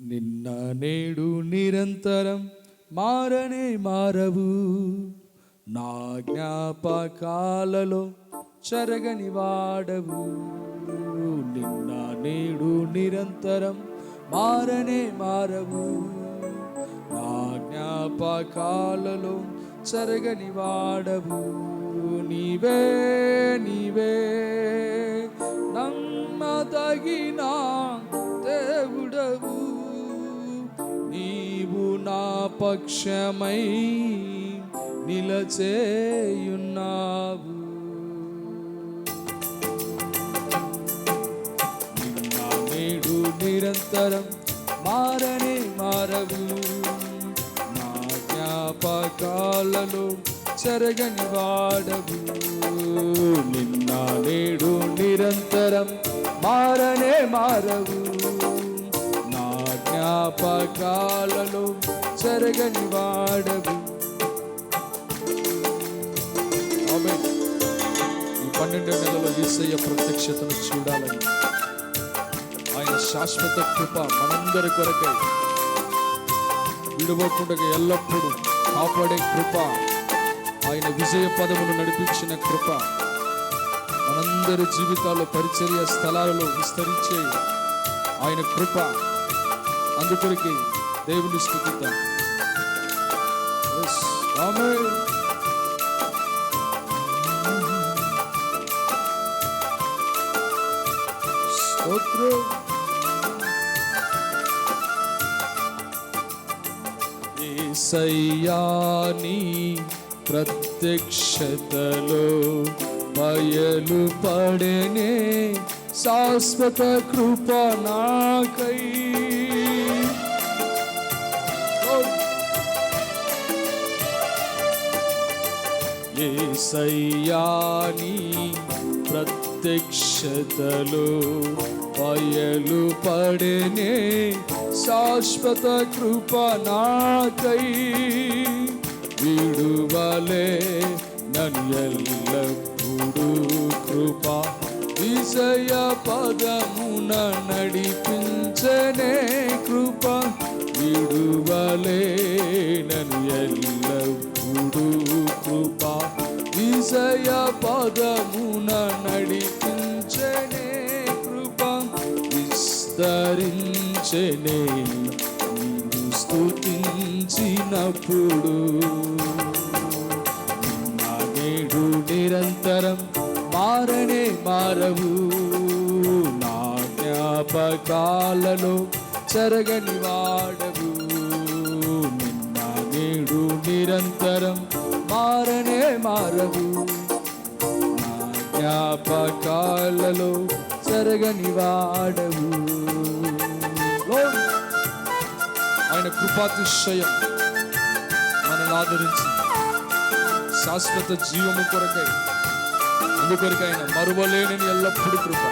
నిన్న నేడు నిరంతరం మారనే మారవు, నా జ్ఞాపకాలలో చెరగని వాడవు. నిన్న నేడు నిరంతరం మారనే మారవు, నా జ్ఞాపకాలలో చెరగని వాడవు. నీవే నీవే నమ్మదగిన దేవుడవు, నీవు నా పక్షమై నిలచేయున్నావు. నిన్న నేడు నిరంతరం మారనే మారవు, నా జ్ఞాపకాలలో చెరగని వాడవు. నిన్న నేడు నిరంతరం మారనే మారవు, నా జ్ఞాపకాలలో చెరగని వాడవు. ఆమేన్. ఈ 12 నెలల యేసయ్య ప్రత్యక్షతను చూడాలని, ఆయన శాశ్వత కృప మనందరి కొరకై విడవకుండా ఎల్లప్పుడూ కాపాడే కృప, ఆయన విజయ పదమును నడిపించిన కృప మనందరి జీవితాల్లో పరిచర్య స్థలాలలో విస్తరించే ఆయన కృప, అందుకొరికి దేవుని స్తుతిద్దాం. ఆమేన్. స్తోత్రం. యేసయ్యా నీ ప్రత్యక్షతలో బయలుపడెనే శాశ్వత కృప నాకై. యేసయ్యా నీ ప్రత్యక్షతలో బయలుపడెనే శాశ్వత కృప నాకై. విడువలే నన్ను ఎల్లప్పుడూ కృప విజయ పదమున నడిపించనే కృప. విడువలే నన్ను ఎల్లప్పుడూ కృప విజయ పదమున నడిపించనే కృప. విస్తరించనే నీవు స్తుతించినప్పుడు, నా నేడు నిరంతరం మారనే మారవు, నా జ్ఞాపకాలలో చెరగని వాడవు. నిన్న నేడు నిరంతరం మారనే మారవు, నా జ్ఞాపకాలలో చెరగని వాడవు. ఆయన కృపాతిశయం మనల్ని ఆదరించింది శాశ్వత జీవము కొరకై, అందుకొరకు ఆయన మరువలేని ఎల్లప్పుడూ కృప.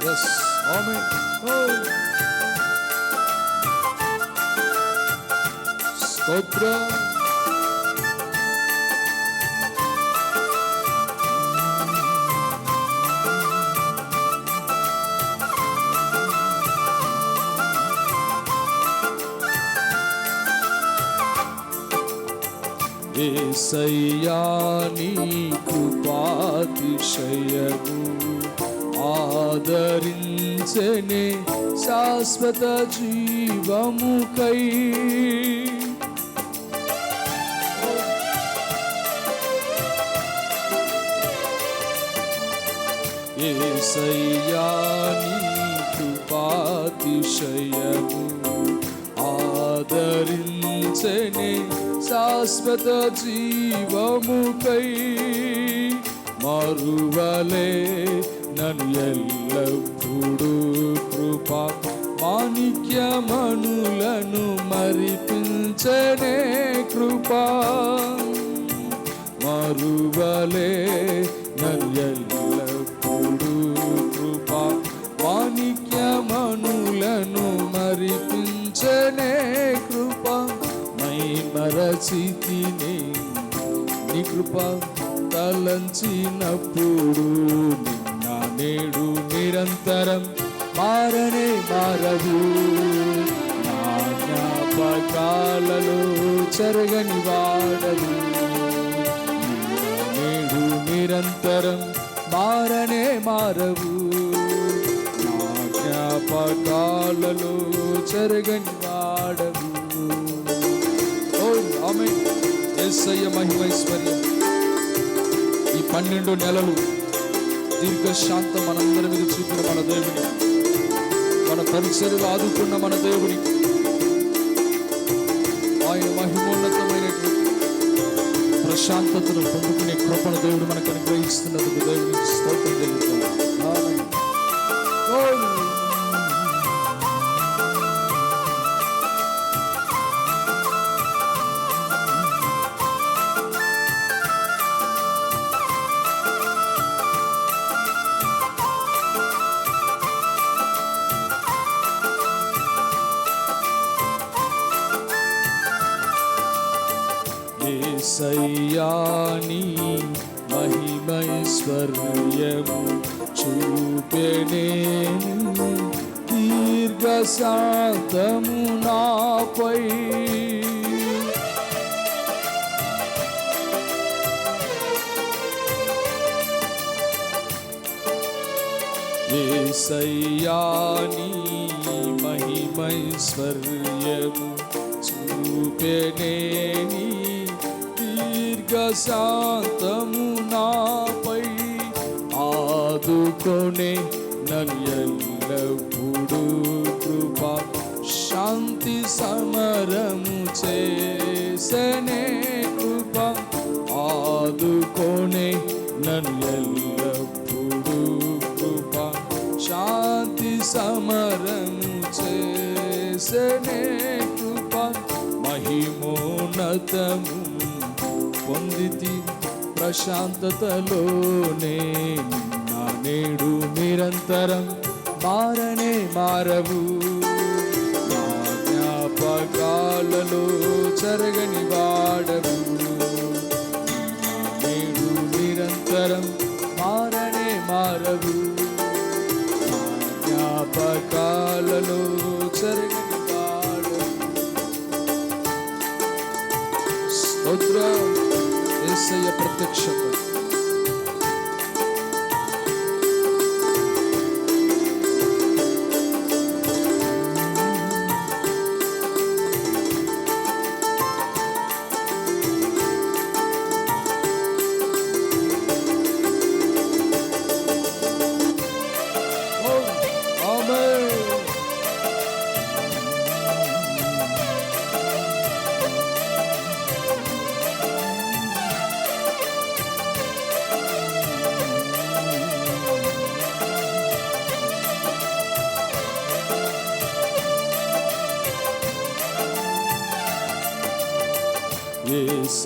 yes ఆమేన్. స్తోత్రం. యేసయ్యా నీ కృపాతిశయము ఆదరించనే శాశ్వత జీవముకై. యేసయ్యా నీ కృపాతిశయము ఆదరించనే శాశ్వత జీవముకై. మరువలే నన్ను ఎల్లప్పుడూ కృప మాణిక్యమణులను మరిపించనే కృప. మరువలే నన్ను ఎల్లప్పుడూ కృప మాణిక్యమణులను మరిపించనే కృప. మరచితిని నీ కృప తలంచినప్పుడు, నిన్న నేడు నిరంతరం మారనే మారవు. నా జ్ఞాపకాలలో చెరగని వాడవు. నేడు నిరంతరం మారనే మారవు. నా జ్ఞాపకాలలో చెరగని వాడవు. ఓ ఆమేన్. యేసయ్య మహిమైశ్వర్యం. ఈ 12 నెలలు దీర్ఘశాంతం మనందరి మీద చూపిన మన దేవుని, మన పరిచర్యలు ఆదుకున్న మన దేవుని, ఆయన మహిమోన్నతమైనటువంటి ప్రశాంతతను పొందుకునే కృపణ దేవుడు మనకు అనుగ్రహిస్తున్నందుకు దేవునికి స్తోత్రం చెల్లిస్తున్నాం. యేసయ్యాని మహిమైశ్వర్యము చూపెనే దీర్ఘశాంతము నాపై. యేసయ్యాని మహిమైశ్వర్యము చూపెనే దీర్ఘశాంతము నాపై. ఆదుకొనే నన్ను ఎల్లప్పుడూ కృపా శాంతి సమరము చేసనే కృప. ఆదుకొనే నన్ను ఎల్లప్పుడూ కృప శాంతి సమరము చేసనే కృప. మహిమోన్నతము పొందితి ప్రశాంతతలోనే. నా నేడు నిరంతరం మారనే మారవు. నా జ్ఞాపకాలలో చెరగని వాడవు. నా నేడు నిరంతరం మారనే మారవు. నా జ్ఞాపకాలలో చెరగని వాడవు. స్తోత్రం. యేసయ్య ప్రత్యక్షత.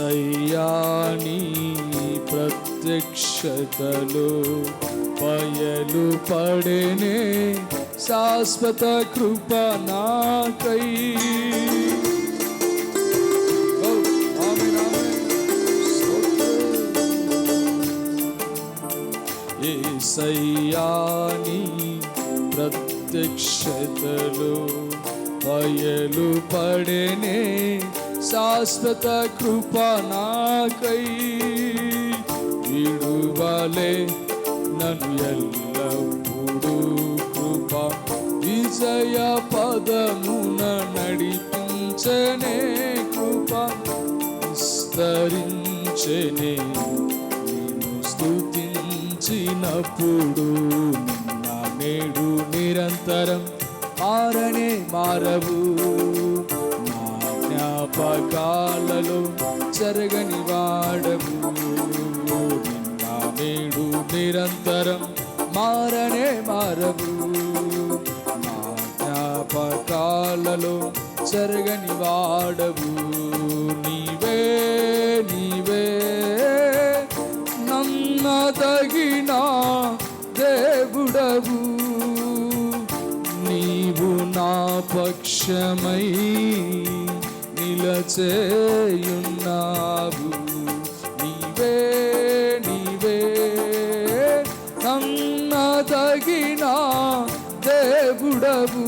యేసయ్యాని ప్రత్యక్షతలో పయలు పడేనే శాశ్వత కృప నాకై. యేసయ్యాని ప్రత్యక్షతలో పయలు పడేనే శాశ్వత కృప నాకై. విడువలే నన్ను ఎల్లప్పుడూ కృప విజయ పదమున నడిపించనే కృప. విస్తరించనే నేను స్తుతించినప్పుడు. నా నేడు నిరంతరం మారనే మారవు. నా జ్ఞాపకాలలో చెరగని వాడవు. నా నేడు నిరంతరం మారనే మారవు. నా జ్ఞాపకాలలో చెరగని వాడవు. నీవే నీవే నమ్మదగిన దేవుడవు. నీవు నా పక్షమై నిలచేయున్నావు. నీవే నీవే నమ్మదగిన దేవుడవు. దేవుడవు,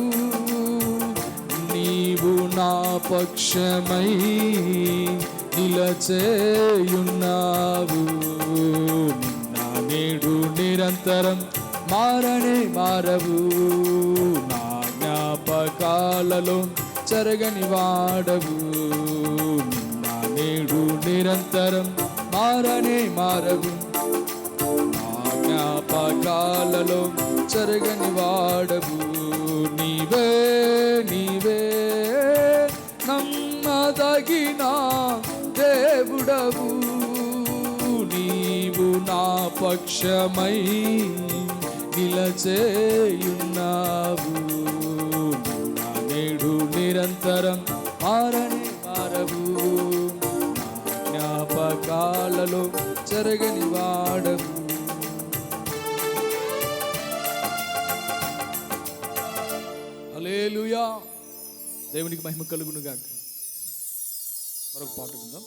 నీవు నా పక్షమై నిలచేయున్నావు. నిన్న నేడు నిరంతరం మారనే మారవు, నా జ్ఞాపకాలలో చెరగని వాడవు. నిన్న నేడు నిరంతరం మారనే మారవు, నా జ్ఞాపకాలలో చెరగని వాడవు. నీవే నీవే నమ్మదగిన దేవుడవు, నీవు నా పక్షమై నిలచేయున్నావు. నా నేడు నిరంతరం మారని మారవు, నా జ్ఞాపకాలలో చెరగని వాడవు. హల్లెలూయా. దేవునికి మహిమ కలుగును గాక. మరొక పాట ఉందాం.